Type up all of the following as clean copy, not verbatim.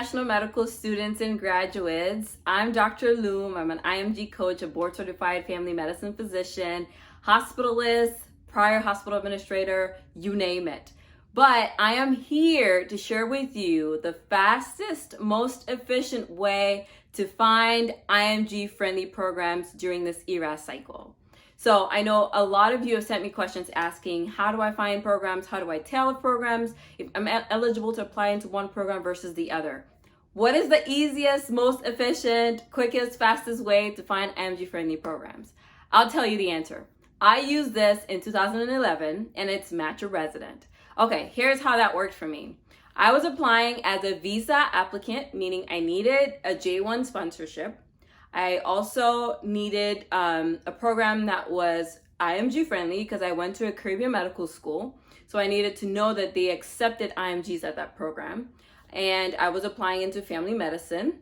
international medical students and graduates. I'm Dr. Loom. I'm an IMG coach, a board certified family medicine physician, hospitalist, prior hospital administrator, you name it. But I am here to share with you the fastest, most efficient way to find IMG friendly programs during this ERAS cycle. So I know a lot of you have sent me questions asking, how do I find programs? How do I tailor programs? If I'm eligible to apply into one program versus the other. What is the easiest, most efficient, quickest, fastest way to find IMG friendly programs? I'll tell you the answer. I used this in 2011 and it's Match a Resident. Okay, here's how that worked for me. I was applying as a visa applicant, meaning I needed a J1 sponsorship. I also needed a program that was IMG friendly because I went to a Caribbean medical school. So I needed to know that they accepted IMGs at that program. And I was applying into family medicine.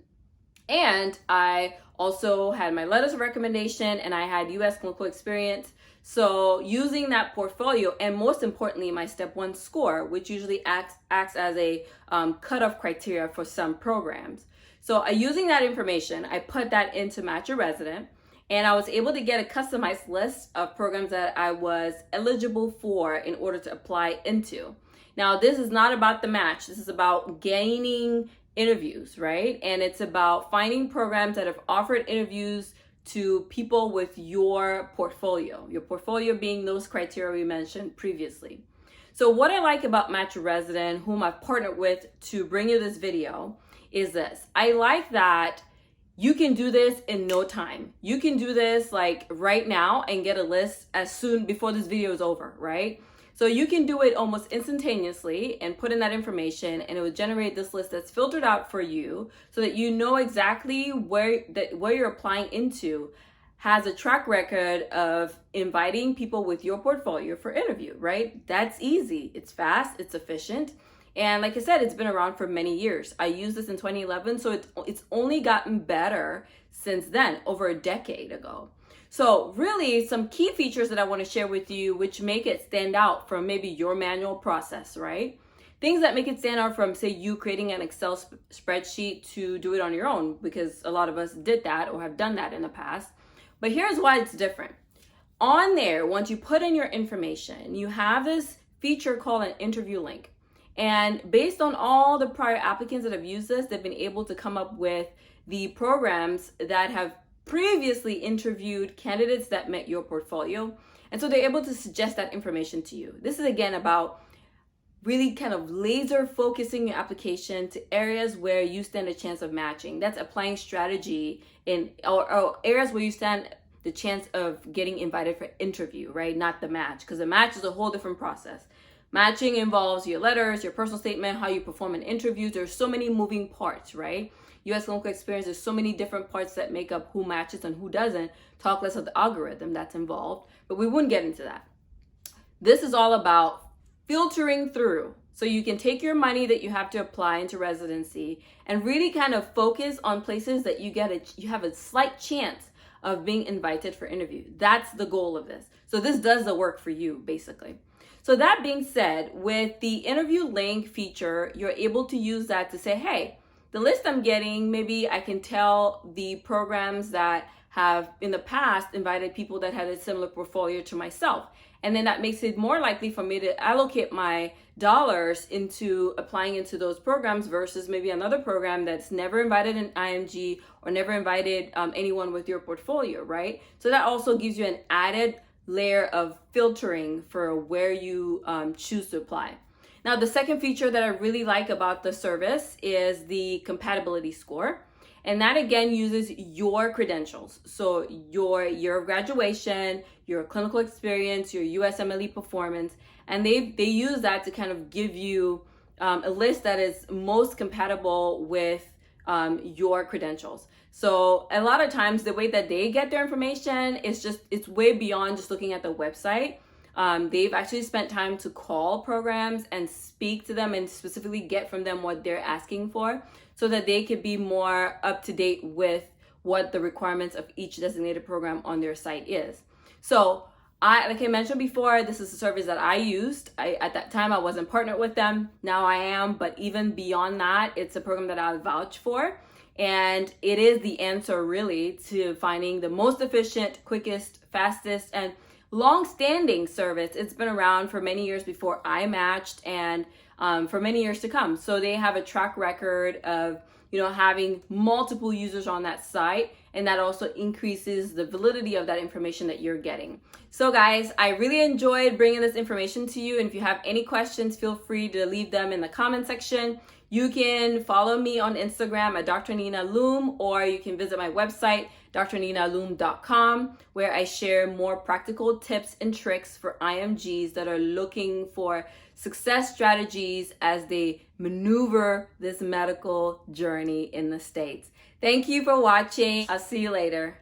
And I also had my letters of recommendation and I had US clinical experience. So using that portfolio and most importantly, my step 1 score, which usually acts as a cutoff criteria for some programs. So using that information, I put that into Match a Resident and I was able to get a customized list of programs that I was eligible for in order to apply into. Now, this is not about the match. This is about gaining interviews, right? And it's about finding programs that have offered interviews to people with your portfolio being those criteria we mentioned previously. So what I like about Match a Resident, whom I've partnered with to bring you this video, is this. I like that you can do this in no time. You can do this like right now and get a list as soon before this video is over, right? So you can do it almost instantaneously and put in that information and it will generate this list that's filtered out for you so that you know exactly where you're applying into has a track record of inviting people with your portfolio for interview, right? That's easy. It's fast, it's efficient. And like I said, it's been around for many years. I used this in 2011, so it's only gotten better since then, over a decade ago. So really some key features that I want to share with you, which make it stand out from maybe your manual process, right? Things that make it stand out from, say, you creating an Excel spreadsheet to do it on your own, because a lot of us did that or have done that in the past. But here's why it's different. On there, once you put in your information, you have this feature called an interview link. And based on all the prior applicants that have used this, they've been able to come up with the programs that have previously interviewed candidates that met your portfolio. And so they're able to suggest that information to you. This is again about really kind of laser focusing your application to areas where you stand a chance of matching. That's applying strategy in or areas where you stand the chance of getting invited for interview, right? Not the match, because the match is a whole different process. Matching involves your letters, your personal statement, how you perform in interviews. There's so many moving parts, right? US clinical experience, there's so many different parts that make up who matches and who doesn't. Talk less of the algorithm that's involved, but we wouldn't get into that. This is all about filtering through. So you can take your money that you have to apply into residency and really kind of focus on places that you have a slight chance of being invited for interview. That's the goal of this. So this does the work for you, basically. So that being said, with the interview link feature, you're able to use that to say, hey, the list I'm getting, maybe I can tell the programs that have in the past invited people that had a similar portfolio to myself. And then that makes it more likely for me to allocate my dollars into applying into those programs versus maybe another program that's never invited an IMG or never invited anyone with your portfolio, right? So that also gives you an added layer of filtering for where you choose to apply. Now, the second feature that I really like about the service is the compatibility score. And that again uses your credentials. So your year of graduation, your clinical experience, your USMLE performance, and they use that to kind of give you a list that is most compatible with your credentials. So a lot of times the way that they get their information is it's way beyond just looking at the website. They've actually spent time to call programs and speak to them and specifically get from them what they're asking for so that they could be more up to date with what the requirements of each designated program on their site is. So Like I mentioned before, this is a service that I used. At that time, I wasn't partnered with them. Now I am, but even beyond that, it's a program that I vouch for. And it is the answer really to finding the most efficient, quickest, fastest, and long-standing service. It's been around for many years before I matched, and for many years to come. So they have a track record of having multiple users on that site, and that also increases the validity of that information that you're getting. So guys, I really enjoyed bringing this information to you, and if you have any questions, feel free to leave them in the comment section. You can follow me on Instagram at Dr. Nina Loom, or you can visit my website, drninaloom.com, where I share more practical tips and tricks for IMGs that are looking for success strategies as they maneuver this medical journey in the States. Thank you for watching. I'll see you later.